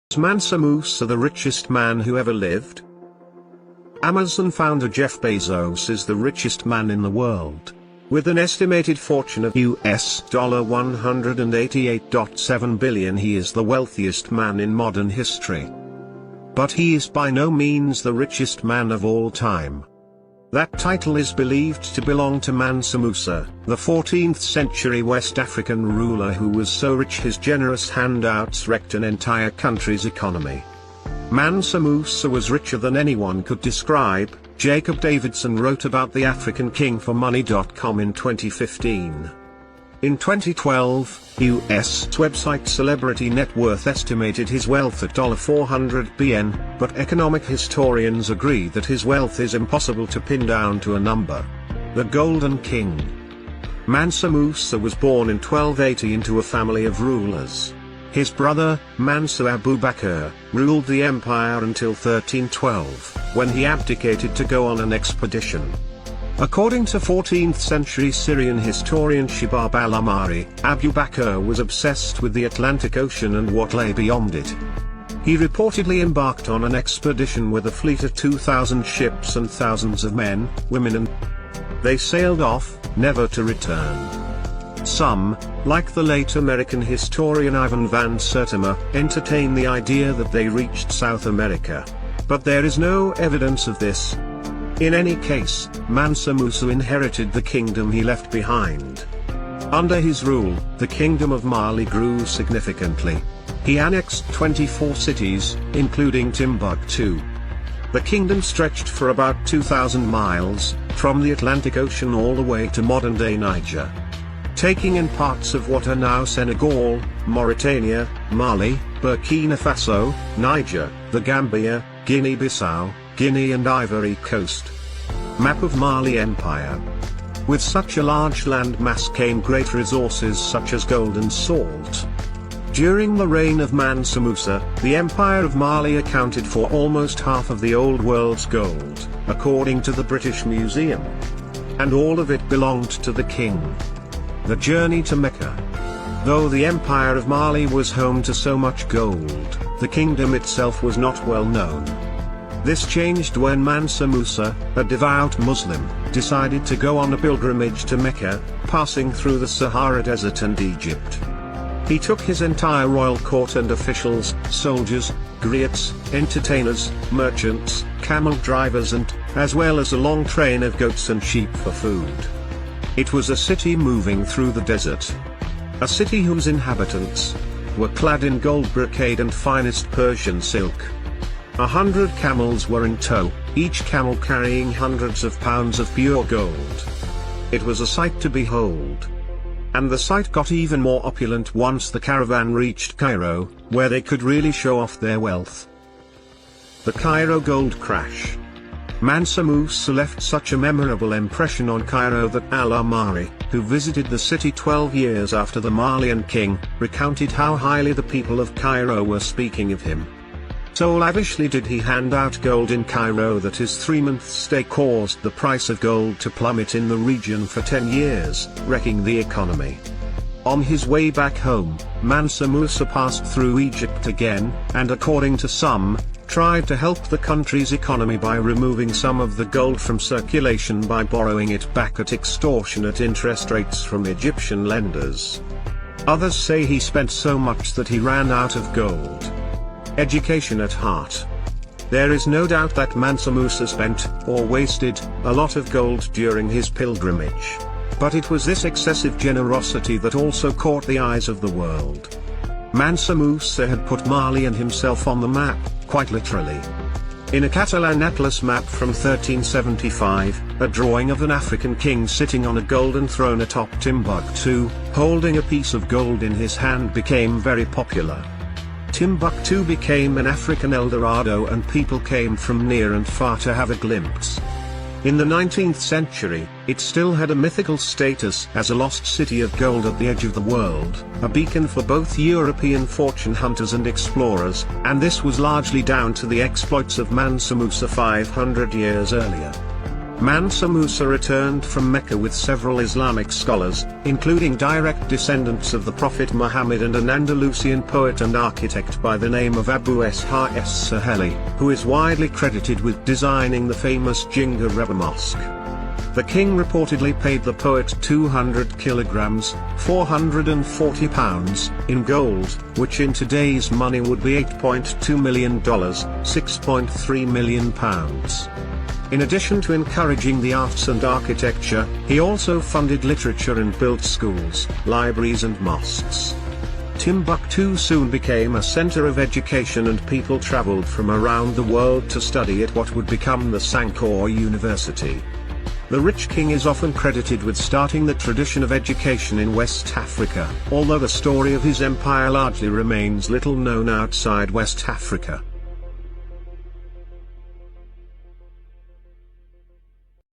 Is Mansa Musa the richest man who ever lived? Amazon founder Jeff Bezos is the richest man in the world. With an estimated fortune of US $188.7 billion, he is the wealthiest man in modern history. But he is by no means the richest man of all time. That title is believed to belong to Mansa Musa, the 14th century West African ruler who was so rich his generous handouts wrecked an entire country's economy. Mansa Musa was richer than anyone could describe, Jacob Davidson wrote about the African king for Money.com in 2015. In 2012, US website Celebrity Net Worth estimated his wealth at $400 billion, but economic historians agree that his wealth is impossible to pin down to a number. The Golden King. Mansa Musa was born in 1280 into a family of rulers. His brother, Mansa Abu Bakr, ruled the empire until 1312, when he abdicated to go on an expedition. According to 14th century Syrian historian Shibab al-Amari, Abu Bakr was obsessed with the Atlantic Ocean and what lay beyond it. He reportedly embarked on an expedition with a fleet of 2,000 ships and thousands of men, women and they sailed off, never to return. Some, like the late American historian Ivan van Sertima, entertain the idea that they reached South America. But there is no evidence of this. In any case, Mansa Musa inherited the kingdom he left behind. Under his rule, the kingdom of Mali grew significantly. He annexed 24 cities, including Timbuktu. The kingdom stretched for about 2,000 miles, from the Atlantic Ocean all the way to modern-day Niger. Taking in parts of what are now Senegal, Mauritania, Mali, Burkina Faso, Niger, the Gambia, Guinea-Bissau, Guinea and Ivory Coast. Map of Mali Empire. With such a large land mass came great resources such as gold and salt. During the reign of Mansa Musa, the Empire of Mali accounted for almost half of the old world's gold, according to the British Museum. And all of it belonged to the king. The journey to Mecca. Though the Empire of Mali was home to so much gold, the kingdom itself was not well known. This changed when Mansa Musa, a devout Muslim, decided to go on a pilgrimage to Mecca, passing through the Sahara Desert and Egypt. He took his entire royal court and officials, soldiers, griots, entertainers, merchants, camel drivers and, as well as a long train of goats and sheep for food. It was a city moving through the desert. A city whose inhabitants were clad in gold brocade and finest Persian silk. 100 camels were in tow, each camel carrying hundreds of pounds of pure gold. It was a sight to behold. And the sight got even more opulent once the caravan reached Cairo, where they could really show off their wealth. The Cairo Gold Crash. Mansa Musa left such a memorable impression on Cairo that al-Amari, who visited the city 12 years after the Malian king, recounted how highly the people of Cairo were speaking of him. So lavishly did he hand out gold in Cairo that his 3-month stay caused the price of gold to plummet in the region for 10 years, wrecking the economy. On his way back home, Mansa Musa passed through Egypt again, and according to some, tried to help the country's economy by removing some of the gold from circulation by borrowing it back at extortionate interest rates from Egyptian lenders. Others say he spent so much that he ran out of gold. Education at heart. There is no doubt that Mansa Musa spent, or wasted, a lot of gold during his pilgrimage. But it was this excessive generosity that also caught the eyes of the world. Mansa Musa had put Mali and himself on the map, quite literally. In a Catalan atlas map from 1375, a drawing of an African king sitting on a golden throne atop Timbuktu, holding a piece of gold in his hand became very popular. Timbuktu became an African El Dorado and people came from near and far to have a glimpse. In the 19th century, it still had a mythical status as a lost city of gold at the edge of the world, a beacon for both European fortune hunters and explorers, and this was largely down to the exploits of Mansa Musa 500 years earlier. Mansa Musa returned from Mecca with several Islamic scholars, including direct descendants of the Prophet Muhammad and an Andalusian poet and architect by the name of Abu Ishaq as-Saheli, who is widely credited with designing the famous Jinga Rebbe Mosque. The king reportedly paid the poet 200 kilograms, 440 pounds, in gold, which in today's money would be $8.2 million, 6.3 million pounds. In addition to encouraging the arts and architecture, he also funded literature and built schools, libraries and mosques. Timbuktu soon became a center of education and people traveled from around the world to study at what would become the Sankore University. The rich king is often credited with starting the tradition of education in West Africa, although the story of his empire largely remains little known outside West Africa.